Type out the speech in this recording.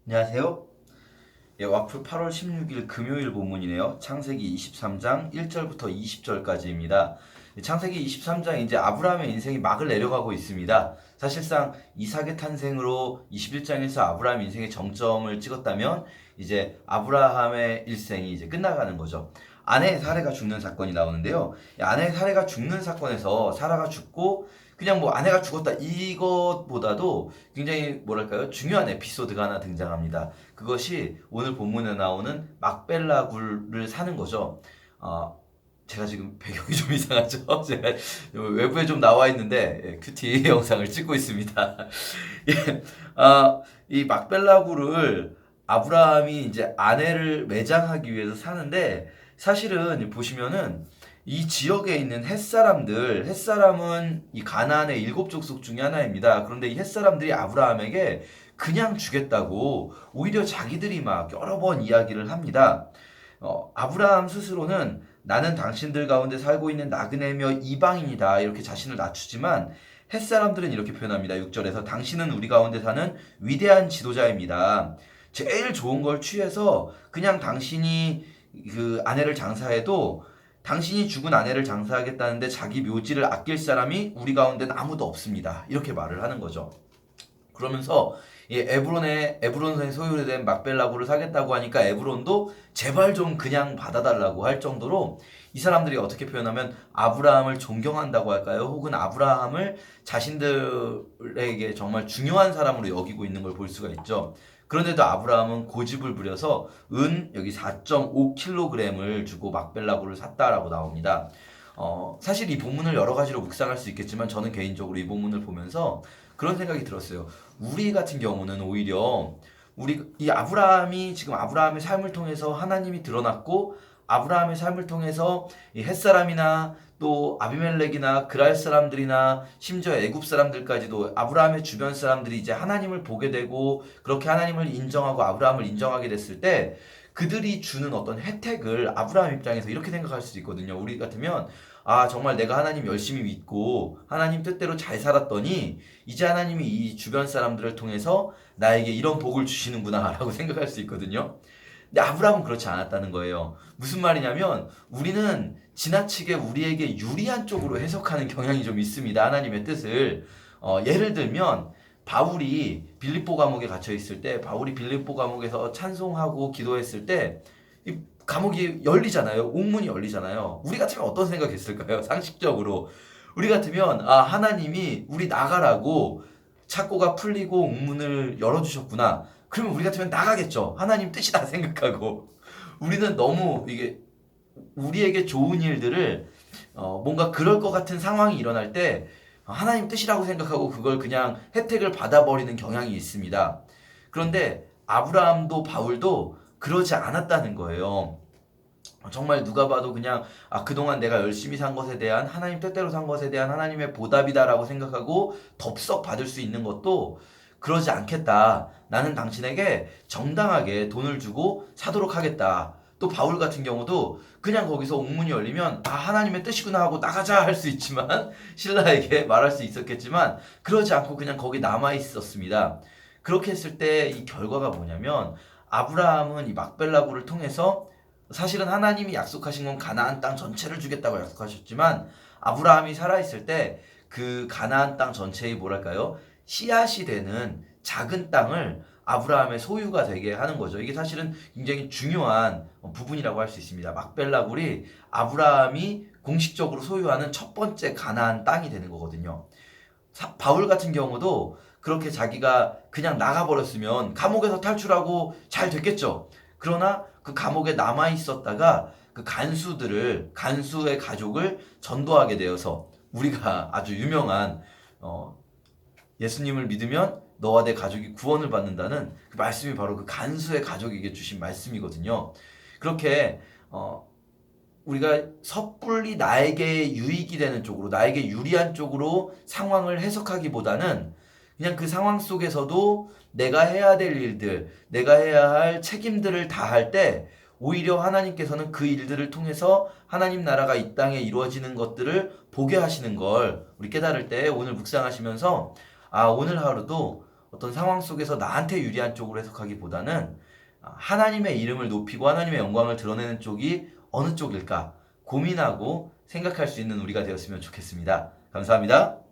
안녕하세요. 와플 8월 16일 금요일 본문이네요. 창세기 23장 1절부터 20절까지입니다. 창세기 23장 이제 아브라함의 인생이 막을 내려가고 있습니다. 사실상 이삭의 탄생으로 21장에서 아브라함 인생의 정점을 찍었다면 이제 아브라함의 일생이 이제 끝나가는 거죠. 아내의 사례가 죽는 사건이 나오는데요. 아내의 사례가 죽는 사건에서 사라가 죽고 그냥 뭐 아내가 죽었다 이것보다도 굉장히 뭐랄까요 중요한 에피소드가 하나 등장합니다. 그것이 오늘 본문에 나오는 막벨라 굴을 사는 거죠. 제가 지금 배경이 좀 이상하죠? 제가 외부에 좀 나와 있는데 큐티 영상을 찍고 있습니다. 예, 이 막벨라 굴을 아브라함이 이제 아내를 매장하기 위해서 사는데 사실은 보시면은 이 지역에 있는 햇사람은 이 가나안의 7족속 중에 하나입니다. 그런데 이 햇사람들이 아브라함에게 그냥 주겠다고 오히려 자기들이 막 여러 번 이야기를 합니다. 아브라함 스스로는 나는 당신들 가운데 살고 있는 나그네며 이방인이다 이렇게 자신을 낮추지만 햇사람들은 이렇게 표현합니다. 6절에서 당신은 우리 가운데 사는 위대한 지도자입니다. 제일 좋은 걸 취해서 그냥 당신이 그 아내를 장사해도 당신이 죽은 아내를 장사하겠다는데 자기 묘지를 아낄 사람이 우리 가운데는 아무도 없습니다. 이렇게 말을 하는 거죠. 그러면서 이 에브론에 소유된 막벨라굴을 사겠다고 하니까 에브론도 제발 좀 그냥 받아달라고 할 정도로 이 사람들이 어떻게 표현하면 아브라함을 존경한다고 할까요? 혹은 아브라함을 자신들에게 정말 중요한 사람으로 여기고 있는 걸 볼 수가 있죠. 그런데도 아브라함은 고집을 부려서 여기 4.5kg을 주고 막벨라굴을 샀다라고 나옵니다. 사실 이 본문을 여러 가지로 묵상할 수 있겠지만 저는 개인적으로 이 본문을 보면서 그런 생각이 들었어요. 우리 같은 경우는 오히려 이 아브라함이 지금 아브라함의 삶을 통해서 하나님이 드러났고 아브라함의 삶을 통해서 이 햇사람이나 또 아비멜렉이나 그랄 사람들이나 심지어 애굽 사람들까지도 아브라함의 주변 사람들이 이제 하나님을 보게 되고 그렇게 하나님을 인정하고 아브라함을 인정하게 됐을 때 그들이 주는 어떤 혜택을 아브라함 입장에서 이렇게 생각할 수 있거든요. 우리 같으면 정말 내가 하나님 열심히 믿고 하나님 뜻대로 잘 살았더니 이제 하나님이 이 주변 사람들을 통해서 나에게 이런 복을 주시는구나 라고 생각할 수 있거든요. 근데 아브라함은 그렇지 않았다는 거예요. 무슨 말이냐면 우리는 지나치게 우리에게 유리한 쪽으로 해석하는 경향이 좀 있습니다. 하나님의 뜻을. 예를 들면 바울이 빌립보 감옥에 갇혀 있을 때 바울이 빌립보 감옥에서 찬송하고 기도했을 때 이 감옥이 열리잖아요. 옥문이 열리잖아요. 우리 같으면 어떤 생각했을까요? 상식적으로. 우리 같으면 하나님이 우리 나가라고 착고가 풀리고 옥문을 열어주셨구나. 그러면 우리 같으면 나가겠죠. 하나님 뜻이다 생각하고. 우리는 너무 이게 우리에게 좋은 일들을 뭔가 그럴 것 같은 상황이 일어날 때 하나님 뜻이라고 생각하고 그걸 그냥 혜택을 받아버리는 경향이 있습니다. 그런데 아브라함도 바울도 그러지 않았다는 거예요. 정말 누가 봐도 그냥 그동안 내가 열심히 산 것에 대한 하나님 뜻대로 산 것에 대한 하나님의 보답이다라고 생각하고 덥석 받을 수 있는 것도 그러지 않겠다. 나는 당신에게 정당하게 돈을 주고 사도록 하겠다. 또 바울 같은 경우도 그냥 거기서 옥문이 열리면 하나님의 뜻이구나 하고 나가자 할 수 있지만 신라에게 말할 수 있었겠지만 그러지 않고 그냥 거기 남아 있었습니다. 그렇게 했을 때 이 결과가 뭐냐면 아브라함은 이 막벨라굴을 통해서 사실은 하나님이 약속하신 건 가나안 땅 전체를 주겠다고 약속하셨지만 아브라함이 살아있을 때 그 가나안 땅 전체의 뭐랄까요? 씨앗이 되는 작은 땅을 아브라함의 소유가 되게 하는 거죠. 이게 사실은 굉장히 중요한 부분이라고 할 수 있습니다. 막벨라굴이 아브라함이 공식적으로 소유하는 첫 번째 가나안 땅이 되는 거거든요. 바울 같은 경우도 그렇게 자기가 그냥 나가버렸으면 감옥에서 탈출하고 잘 됐겠죠. 그러나 그 감옥에 남아 있었다가 그 간수의 가족을 전도하게 되어서 우리가 아주 유명한 예수님을 믿으면 너와 내 가족이 구원을 받는다는 그 말씀이 바로 그 간수의 가족에게 주신 말씀이거든요. 그렇게 우리가 섣불리 나에게 유익이 되는 쪽으로 나에게 유리한 쪽으로 상황을 해석하기보다는 그냥 그 상황 속에서도 내가 해야 될 일들, 내가 해야 할 책임들을 다할 때 오히려 하나님께서는 그 일들을 통해서 하나님 나라가 이 땅에 이루어지는 것들을 보게 하시는 걸 우리 깨달을 때 오늘 묵상하시면서 오늘 하루도 어떤 상황 속에서 나한테 유리한 쪽으로 해석하기보다는 하나님의 이름을 높이고 하나님의 영광을 드러내는 쪽이 어느 쪽일까 고민하고 생각할 수 있는 우리가 되었으면 좋겠습니다. 감사합니다.